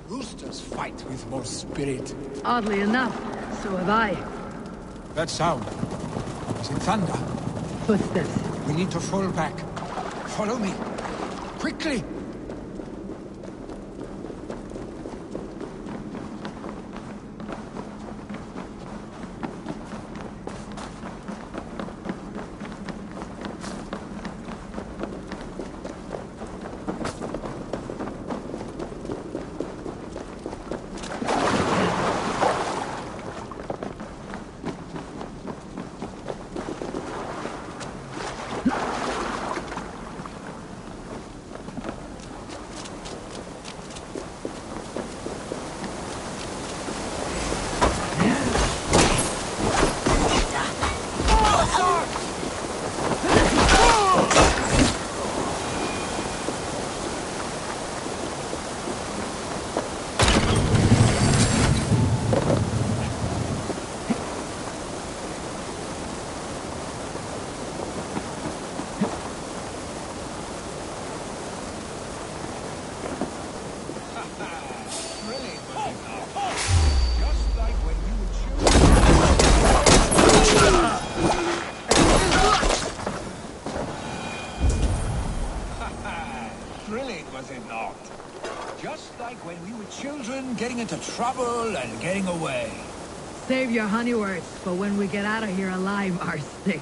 Roosters fight with more spirit. Oddly enough, so have I. That sound. Is it thunder? Footsteps. We need to fall back. Follow me. Quickly! Getting into trouble and getting away. Save your honey words for when we get out of here alive, arsenic.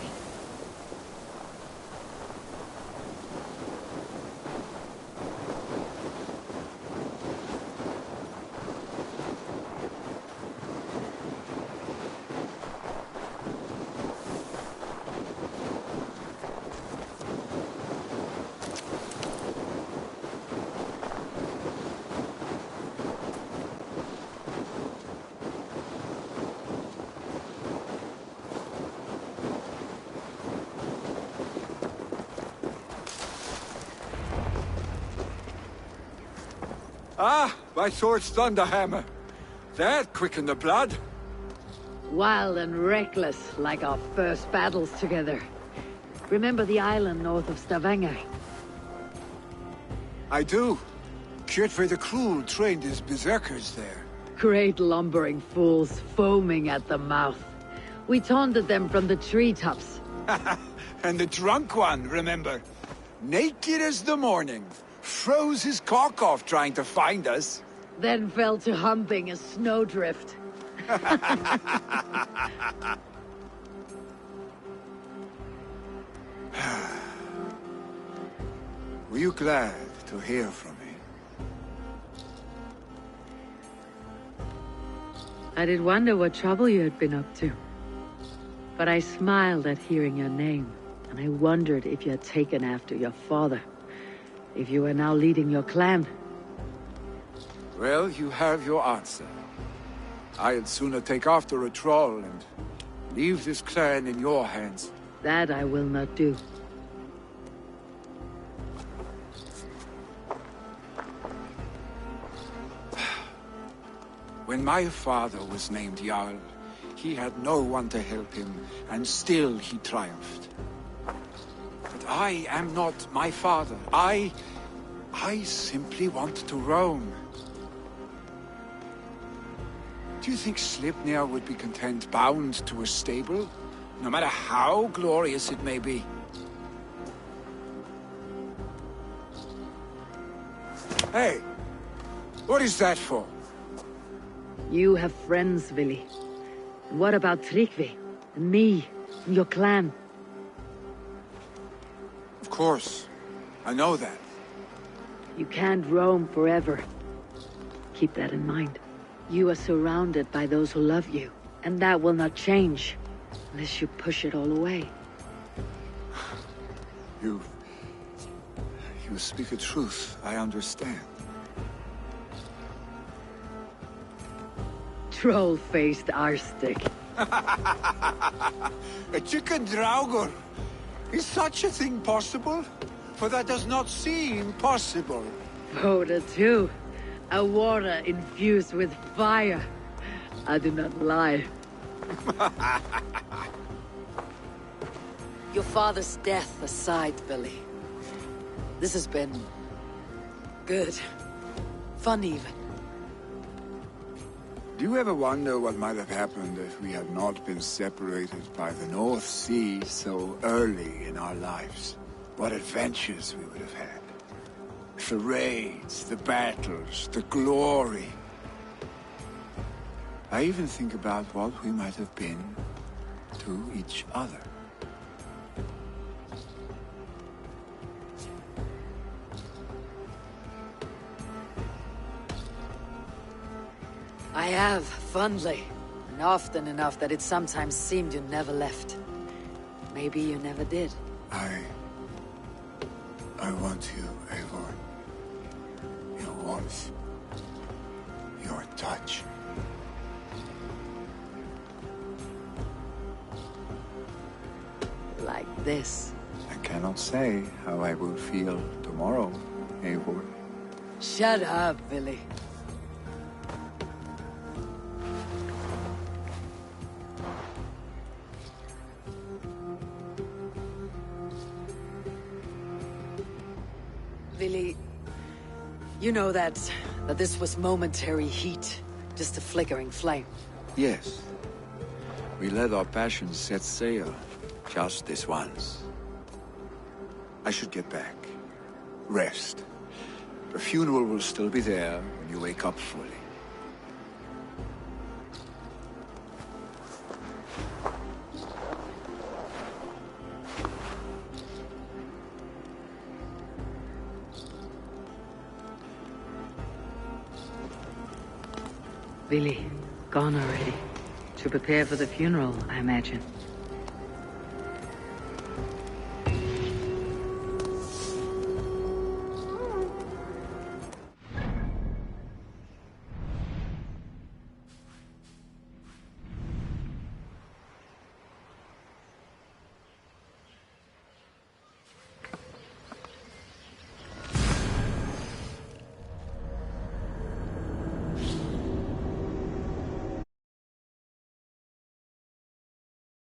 Ah, my sword's thunderhammer. That quickened the blood. Wild and reckless, like our first battles together. Remember the island north of Stavanger? I do. Kjotve the Cruel trained his berserkers there. Great lumbering fools, foaming at the mouth. We taunted them from the treetops. And the drunk one, remember? Naked as the morning. Froze his cock off trying to find us. Then fell to humping a snowdrift. Were you glad to hear from me? I did wonder what trouble you had been up to. But I smiled at hearing your name, and I wondered if you had taken after your father. If you are now leading your clan. Well, you have your answer. I'd sooner take after a troll and leave this clan in your hands. That I will not do. When my father was named Jarl, he had no one to help him, and still he triumphed. But I am not my father. I simply want to roam. Do you think Sleipnir would be content bound to a stable, no matter how glorious it may be? Hey, what is that for? You have friends, Vili. And what about Tryggvi? And me? And your clan? Of course. I know that. You can't roam forever. Keep that in mind. You are surrounded by those who love you. And that will not change. Unless you push it all away. You speak a truth, I understand. troll-faced arstick. A chicken draugur. Is such a thing possible? For that does not seem possible. Voda too. A water infused with fire. I do not lie. Your father's death aside, Billy. This has been... good. Fun even. Do you ever wonder what might have happened if we had not been separated by the North Sea so early in our lives? What adventures we would have had. The raids, the battles, the glory. I even think about what we might have been to each other. I have, fondly. And often enough that it sometimes seemed you never left. Maybe you never did. I want you, Eivor. Your warmth. Your touch. Like this. I cannot say how I will feel tomorrow, Eivor. Shut up, Billy. Billy, you know that this was momentary heat, just a flickering flame. Yes. We let our passions set sail, just this once. I should get back. Rest. The funeral will still be there when you wake up fully. Billy, gone already. To prepare for the funeral, I imagine.